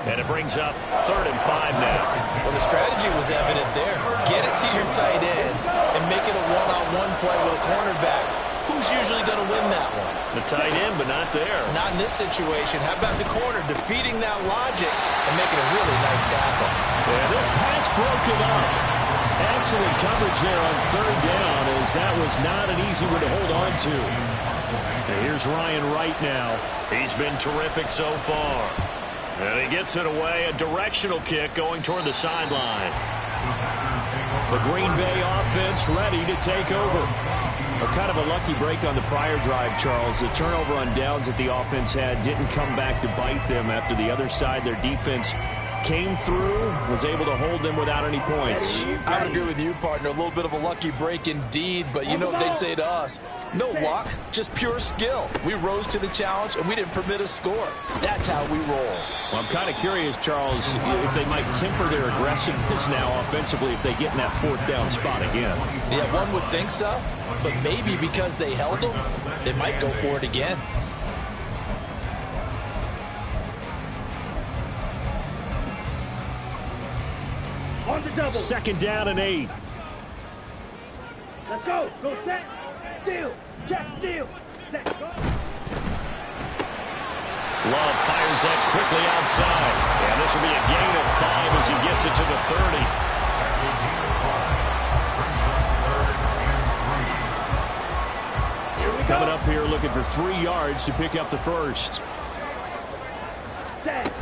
And it brings up 3rd and 5 now. Well, the strategy was evident there. Get it to your tight end and make it a one-on-one play with a cornerback. Who's usually going to win that one? The tight end, but not there. Not in this situation. How about the corner defeating that logic and making a really nice tackle? Yeah, this pass broke it up. Excellent coverage there on 3rd down, as that was not an easy one to hold on to. And here's Ryan Wright now. He's been terrific so far. And he gets it away. A directional kick going toward the sideline. The Green Bay offense ready to take over. Kind of a lucky break on the prior drive, Charles. The turnover on downs that the offense had didn't come back to bite them after the other side. Their defense came through, was able to hold them without any points. I would agree with you, partner. A little bit of a lucky break indeed, but you know what they'd say to us? No luck, just pure skill. We rose to the challenge, and we didn't permit a score. That's how we roll. Well, I'm kind of curious, Charles, if they might temper their aggressiveness now offensively if they get in that 4th down spot again. Yeah, one would think so, but maybe because they held them, they might go for it again. On the double. 2nd down and 8. Let's go. Go set. Steal. Check. Steal. Let's go. Love fires that quickly outside. And this will be a gain of 5 as he gets it to the 30. Coming up here looking for 3 yards to pick up the 1st. Set.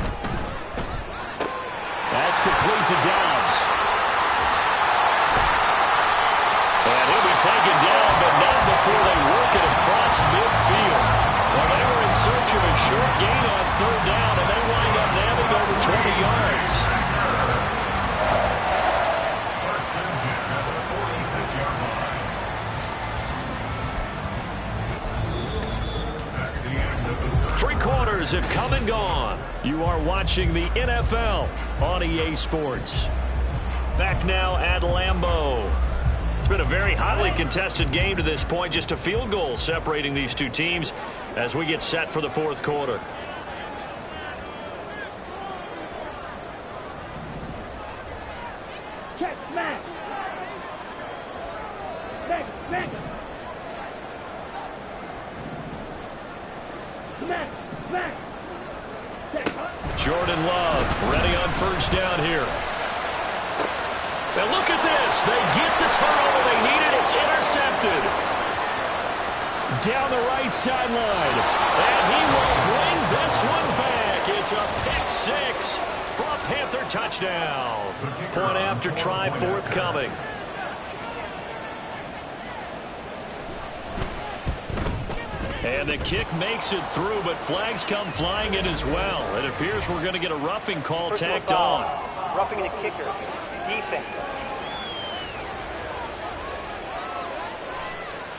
That's complete to Dobbs. And he'll be taken down, but not before they work it across midfield. Well, they were in search of a short gain on 3rd down, and they wind up nailing over 20 yards. First and 10 at the 46-yard line. That's the end of the first. 3 quarters have come and gone. You are watching the NFL on EA Sports. Back now at Lambeau. It's been a very hotly contested game to this point. Just a field goal separating these two teams as we get set for the 4th quarter. Check. Smack. Smack. Smack. Smack. Smack. Check. Jordan Love ready on 1st down here. And look at this. They get the turnover they needed. It's intercepted. Down the right sideline. And he will bring this one back. It's a pick 6 for a Panther touchdown. Point after try forthcoming. And the kick makes it through, but flags come flying in as well. It appears we're going to get a roughing call tacked on. Roughing the kicker. Defense.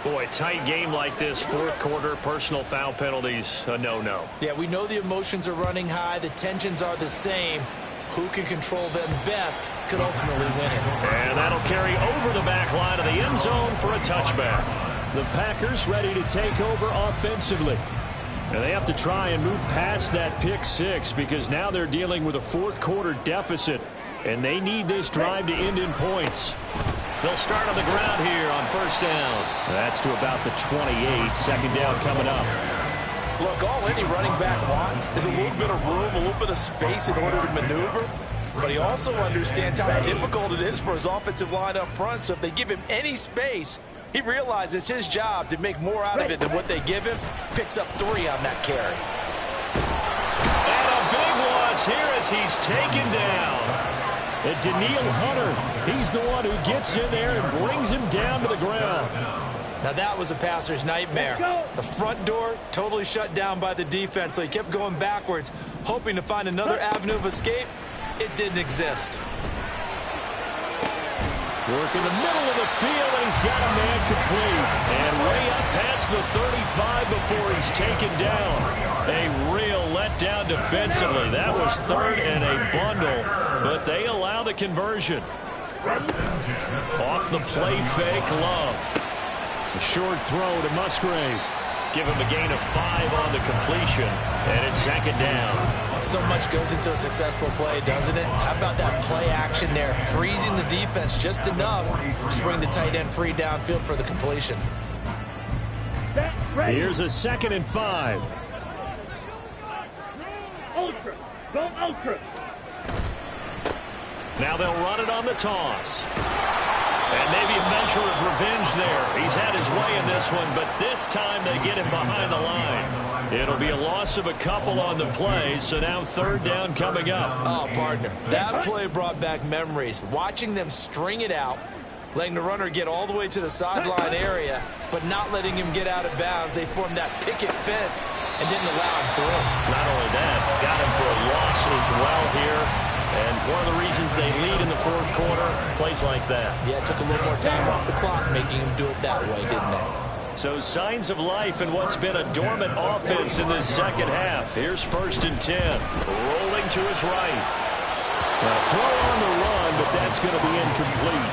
Boy, tight game like this, 4th quarter, personal foul penalties, a no-no. Yeah, we know the emotions are running high. The tensions are the same. who can control them best could ultimately win it. And that'll carry over the back line of the end zone for a touchback. The Packers ready to take over offensively. And they have to try and move past that pick six because now they're dealing with a fourth-quarter deficit, and they need this drive to end in points. They'll start on the ground here on first down. That's to about the 28. Second down coming up. Look, all any running back wants is a little bit of room, a little bit of space in order to maneuver. But he also understands how difficult it is for his offensive line up front. So if they give him any space, he realizes his job to make more out of it than what they give him. Picks up 3 on that carry. And a big loss here as he's taken down. And Daniil Hunter, he's the one who gets in there and brings him down to the ground. Now that was a passer's nightmare. The front door totally shut down by the defense, so he kept going backwards, hoping to find another avenue of escape. It didn't exist. Work in the middle of the field, and he's got a man complete. And way up past the 35 before he's taken down. A real letdown defensively. That was third and a bundle, but they allow the conversion. Off the play fake, Love. A short throw to Musgrave. Give him a gain of 5 on the completion, and it's second down. So much goes into a successful play, doesn't it? How about that play action there, freezing the defense just enough to bring the tight end free downfield for the completion. Here's a 2nd and 5. Ultra. Go ultra. Now they'll run it on the toss. And maybe a measure of revenge there. He's had his way in this one, but this time they get him behind the line. It'll be a loss of a couple on the play, so now third down coming up. Oh, partner, that play brought back memories. Watching them string it out, letting the runner get all the way to the sideline area, but not letting him get out of bounds. They formed that picket fence and didn't allow him through. Not only that, got him for a loss as well here. And one of the reasons they lead in the fourth quarter, plays like that. Yeah, it took a little more time off the clock, making him do it that way, didn't it? So signs of life in what's been a dormant offense in this second half. Here's 1st and 10. Rolling to his right. Now throw on the run, but that's going to be incomplete.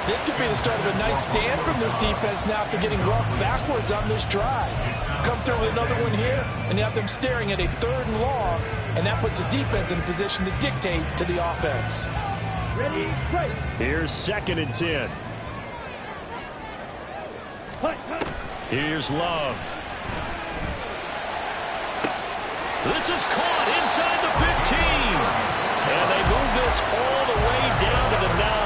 This could be the start of a nice stand from this defense now after getting roughed backwards on this drive. Come through with another one here, and you have them staring at a 3rd and long, and that puts the defense in a position to dictate to the offense. Ready, break. Here's 2nd and 10. Here's Love. This is caught inside the 15. And they move this all the way down to the 9.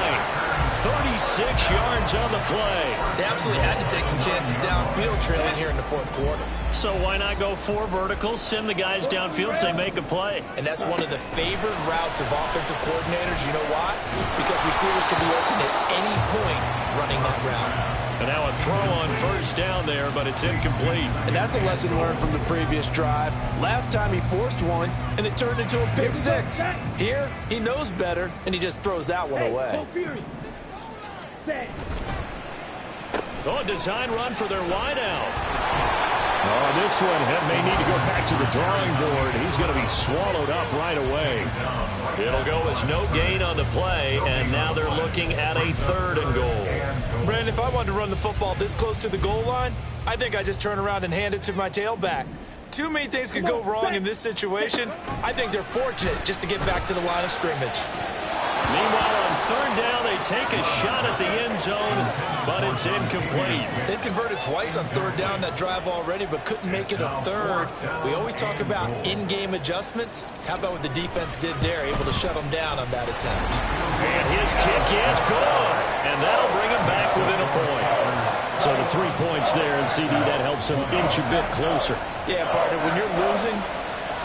36 yards on the play. They absolutely had to take some chances downfield, trailing here in the fourth quarter. So why not go 4 verticals, send the guys downfield, say make a play? And that's one of the favored routes of offensive coordinators. You know why? Because receivers can be open at any point running that route. And now a throw on first down there, but it's incomplete. And that's a lesson learned from the previous drive. Last time he forced one, and it turned into a pick 6. Here, he knows better, and he just throws that one away. Oh, a design run for their wideout. Oh, this one may need to go back to the drawing board. He's going to be swallowed up right away. It'll go as no gain on the play, and now they're looking at a 3rd and goal. Brandon, if I wanted to run the football this close to the goal line, I think I just turn around and hand it to my tailback. Too many things could go wrong in this situation. I think they're fortunate just to get back to the line of scrimmage. Meanwhile, on 3rd down, they take a shot at the end zone, but it's incomplete. They converted twice on 3rd down that drive already, but couldn't make it a 3rd. We always talk about in-game adjustments. How about what the defense did there, able to shut them down on that attempt? And his kick is good, and that'll bring him back within a point. So the 3 points there, and CD, that helps him inch a bit closer. Yeah, partner, when you're losing,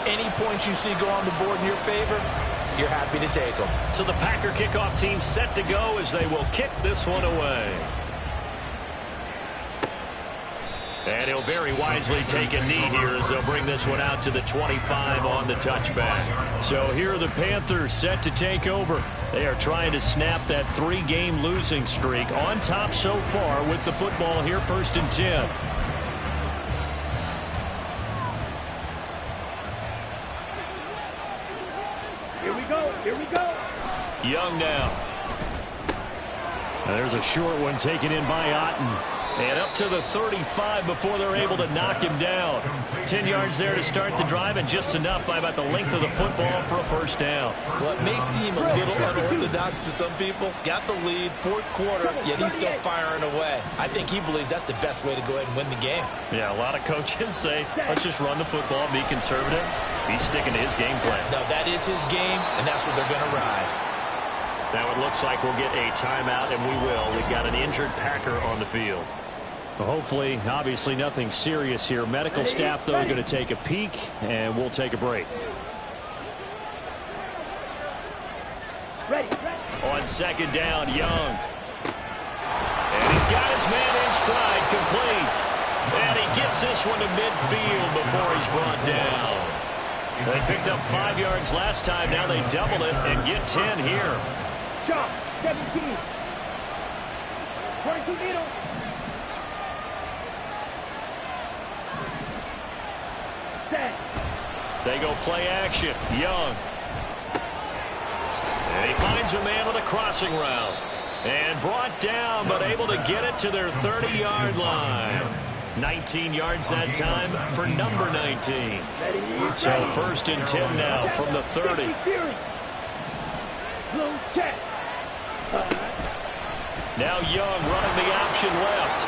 any points you see go on the board in your favor, you're happy to take them. So the Packer kickoff team set to go as they will kick this one away. And he'll very wisely take a knee here as they'll bring this one out to the 25 on the touchback. So here are the Panthers set to take over. They are trying to snap that 3-game losing streak. On top so far with the football here, 1st and 10. Here we go. Here we go. Young now. And there's a short one taken in by Otten. And up to the 35 before they're able to knock him down. 10 yards there to start the drive, and just enough by about the length of the football for a first down. Well, it may seem a little unorthodox to some people. Got the lead, fourth quarter, yet he's still firing away. I think he believes that's the best way to go ahead and win the game. Yeah, a lot of coaches say, let's just run the football, be conservative. He's sticking to his game plan. No, that is his game, and that's what they're going to ride. Now it looks like we'll get a timeout, and we will. We've got an injured Packer on the field. Well, hopefully, obviously nothing serious here. Medical staff, though, are going to take a peek, and we'll take a break. Ready. On second down, Young. And he's got his man in stride, complete. And he gets this one to midfield before he's brought down. They picked up 5 yards last time. Now they double it and get 10 here. Chop. 17. 22 needle. Set. They go play action. Young. And he finds a man on the crossing route. And brought down, but able to get it to their 30-yard line. 19 yards that time for number 19. So first and 10 now from the 30. Blue check. Now Young running the option left.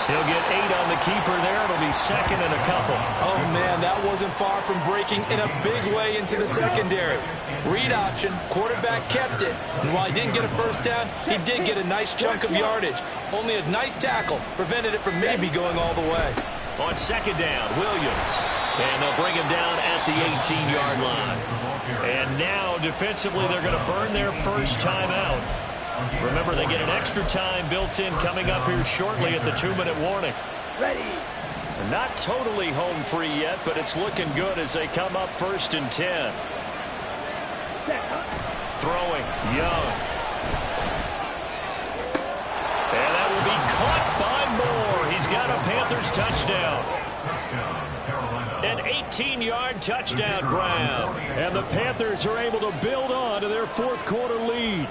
He'll get 8 on the keeper there. It'll be second and a couple. Oh, man, that wasn't far from breaking in a big way into the secondary. Read option, quarterback kept it. And while he didn't get a first down, he did get a nice chunk of yardage. Only a nice tackle prevented it from maybe going all the way. On second down, Williams. And they'll bring him down at the 18-yard line. And now, defensively, they're going to burn their first timeout. Remember, they get an extra time built in coming up here shortly at the 2-minute warning. Ready. They're not totally home free yet, but it's looking good as they come up first and 10. Throwing, Young. And that will be caught by Moore. He's got a Panthers touchdown. An 18-yard touchdown grab. And the Panthers are able to build on to their fourth quarter lead.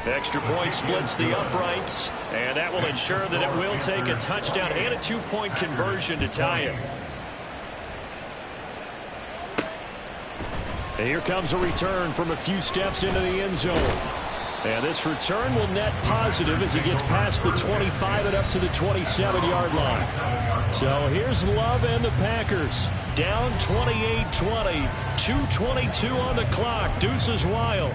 Extra point splits the uprights, and that will ensure that it will take a touchdown and a 2-point conversion to tie it. And here comes a return from a few steps into the end zone. And this return will net positive as he gets past the 25 and up to the 27-yard line. So here's Love and the Packers. Down 28-20, 2:22 on the clock. Deuces wild.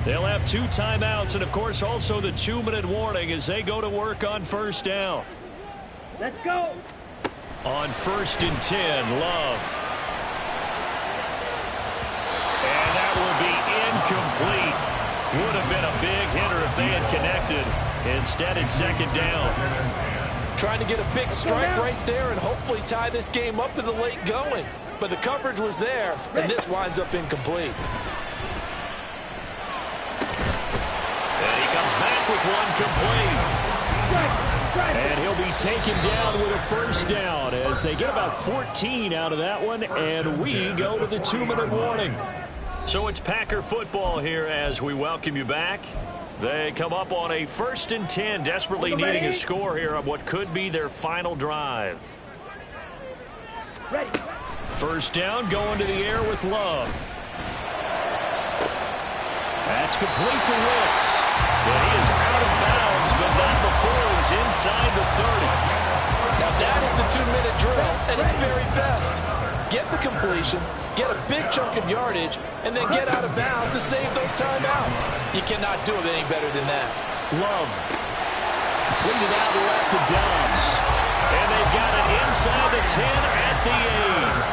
They'll have 2 timeouts and, of course, also the 2-minute warning as they go to work on first down. Let's go. On first and 10, Love. And that will be incomplete. Would have been a big hitter if they had connected. Instead, it's second down. Trying to get a big strike right there and hopefully tie this game up in the late going. But the coverage was there, and this winds up incomplete. And he comes back with one complete. And he'll be taken down with a first down as they get about 14 out of that one, and we go to the 2-minute warning. So it's Packer football here as we welcome you back. They come up on a first and 10, desperately needing a score here on what could be their final drive. Ready. First down, going to the air with Love. That's complete to Wicks. And he is out of bounds, but not before he's inside the 30. Now that is the 2-minute drill, and it's very best. Get the completion, get a big chunk of yardage, and then get out of bounds to save those timeouts. You cannot do it any better than that. Love. Completed out left to Dobbs. And they've got it inside the 10 at the 8.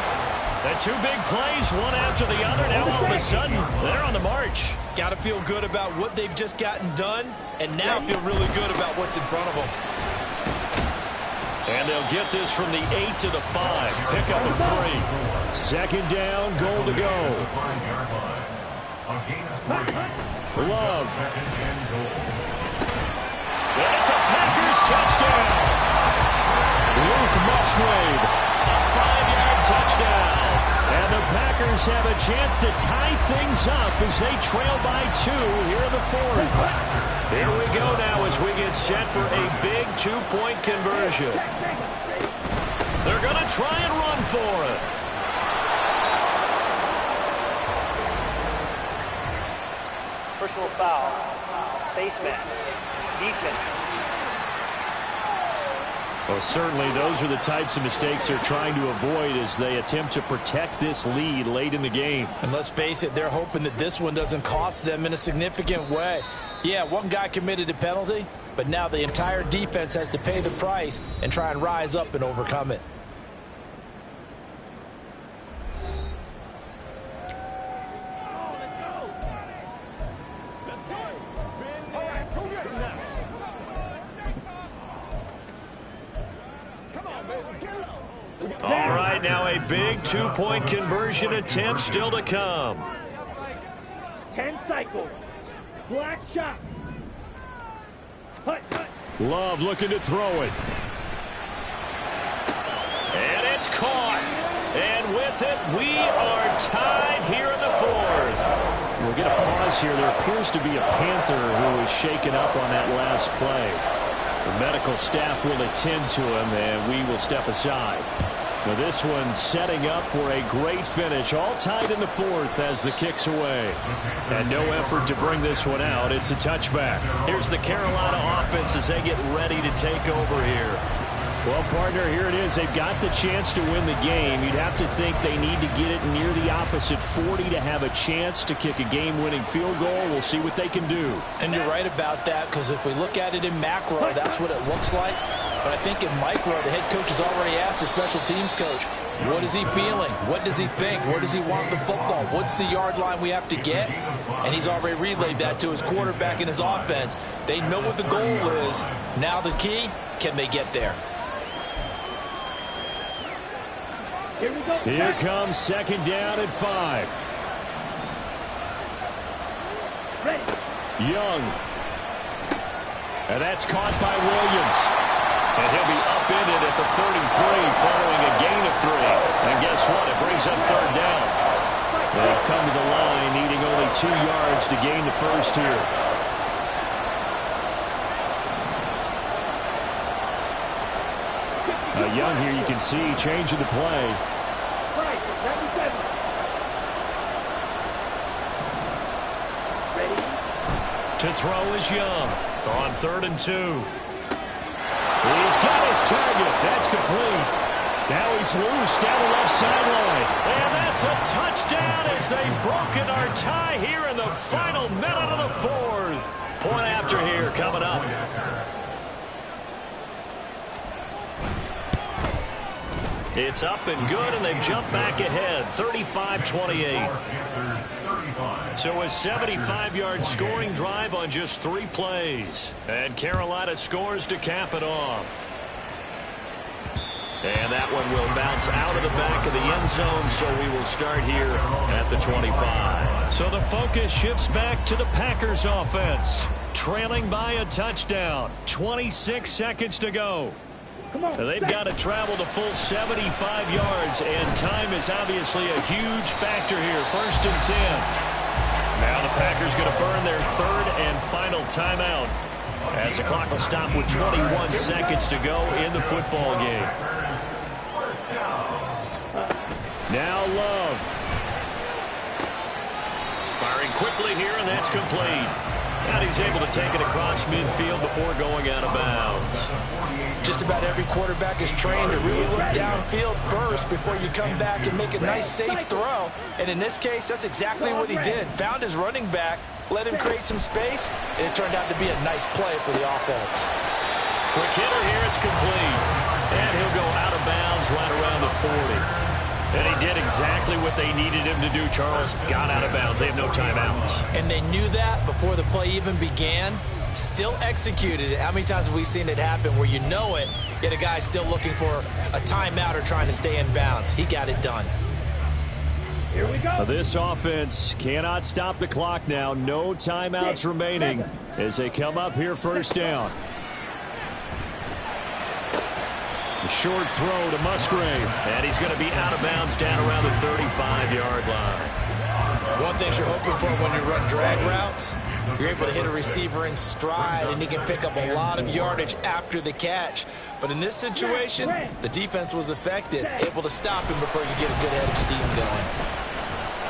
The 2 big plays, one after the other. Now all of a sudden, they're on the march. Got to feel good about what they've just gotten done, and now feel really good about what's in front of them. And they'll get this from the 8 to the 5. Pick up a 3. Second down, goal to go. Love. And it's a Packers touchdown. Luke Musgrave, a 5-yard touchdown. And the Packers have a chance to tie things up as they trail by 2 here in the 4th. Here we go now as we get set for a big 2-point conversion. They're going to try and run for it. Personal foul. Face mask. Defense. Well, certainly those are the types of mistakes they're trying to avoid as they attempt to protect this lead late in the game. And let's face it, they're hoping that this one doesn't cost them in a significant way. Yeah, one guy committed a penalty, but now the entire defense has to pay the price and try and rise up and overcome it. All right, now a big 2-point conversion attempt still to come. 10 cycles. Black shot. Hut, hut. Love looking to throw it. And it's caught. And with it, we are tied here in the 4th. We'll get a pause here. There appears to be a Panther who was shaken up on that last play. The medical staff will attend to him, and we will step aside. Now this one setting up for a great finish. All tied in the 4th as the kick's away. And no effort to bring this one out. It's a touchback. Here's the Carolina offense as they get ready to take over here. Well, partner, here it is. They've got the chance to win the game. You'd have to think they need to get it near the opposite 40 to have a chance to kick a game-winning field goal. We'll see what they can do. And you're right about that, because if we look at it in macro, that's what it looks like. But I think in micro, the head coach has already asked the special teams coach, what is he feeling? What does he think? Where does he want the football? What's the yard line we have to get? And he's already relayed that to his quarterback and his offense. They know what the goal is. Now the key, can they get there? Here we go. Here comes 2nd down at 5. Ready. Young. And that's caught by Williams. And he'll be upended at the 33 following a gain of 3. And guess what? It brings up 3rd down. They'll come to the line needing only 2 yards to gain the first here. Young here, you can see changing the play. To throw is Young on 3rd and 2. He's got his target. That's complete. Now he's loose down the left sideline. And that's a touchdown as they've broken our tie here in the final minute of the 4th. Point after here coming up. It's up and good, and they've jumped back ahead, 35-28. So a 75-yard scoring drive on just 3 plays. And Carolina scores to cap it off. And that one will bounce out of the back of the end zone, so we will start here at the 25. So the focus shifts back to the Packers offense, trailing by a touchdown. 26 seconds to go. So they've got to travel the full 75 yards, and time is obviously a huge factor here. 1st and 10. Now the Packers going to burn their 3rd and final timeout as the clock will stop with 21 seconds to go in the football game. Now Love. Firing quickly here, and that's complete. And he's able to take it across midfield before going out of bounds. Just about every quarterback is trained to really look downfield first before you come back and make a nice, safe throw. And in this case, that's exactly what he did. Found his running back, let him create some space, and it turned out to be a nice play for the offense. Quick hitter here, it's complete. And he'll go out of bounds right around the 40. And he did exactly what they needed him to do, Charles. Got out of bounds. They have no timeouts. And they knew that before the play even began. Still executed it. How many times have we seen it happen where you know it, yet a guy's still looking for a timeout or trying to stay in bounds? He got it done. Here we go. This offense cannot stop the clock now. No timeouts remaining as they come up here 1st down. short throw to Musgrave. And he's going to be out of bounds down around the 35-yard line. One thing you're hoping for when you run drag routes, you're able to hit a receiver in stride, and he can pick up a lot of yardage after the catch. But in this situation, the defense was effective, able to stop him before you get a good head of steam going.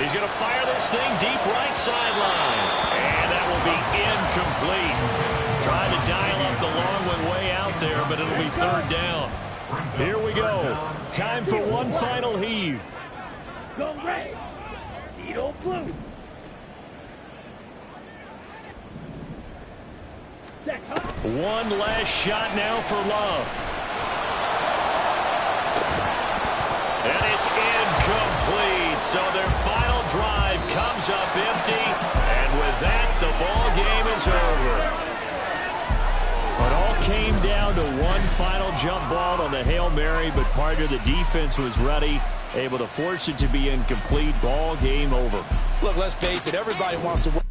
He's going to fire this thing deep right sideline. And that will be incomplete. Trying to dial up the long one way out there, but it'll be third down. Here we go. Time for one final heave. Go red. Edo blue. One last shot now for Love. And it's incomplete. So their final drive comes up empty. And with that, the ball game is over. It all came down to one final jump ball on the Hail Mary, but part of the defense was ready, able to force it to be incomplete. Ball game over. Look, let's face it, everybody wants to win.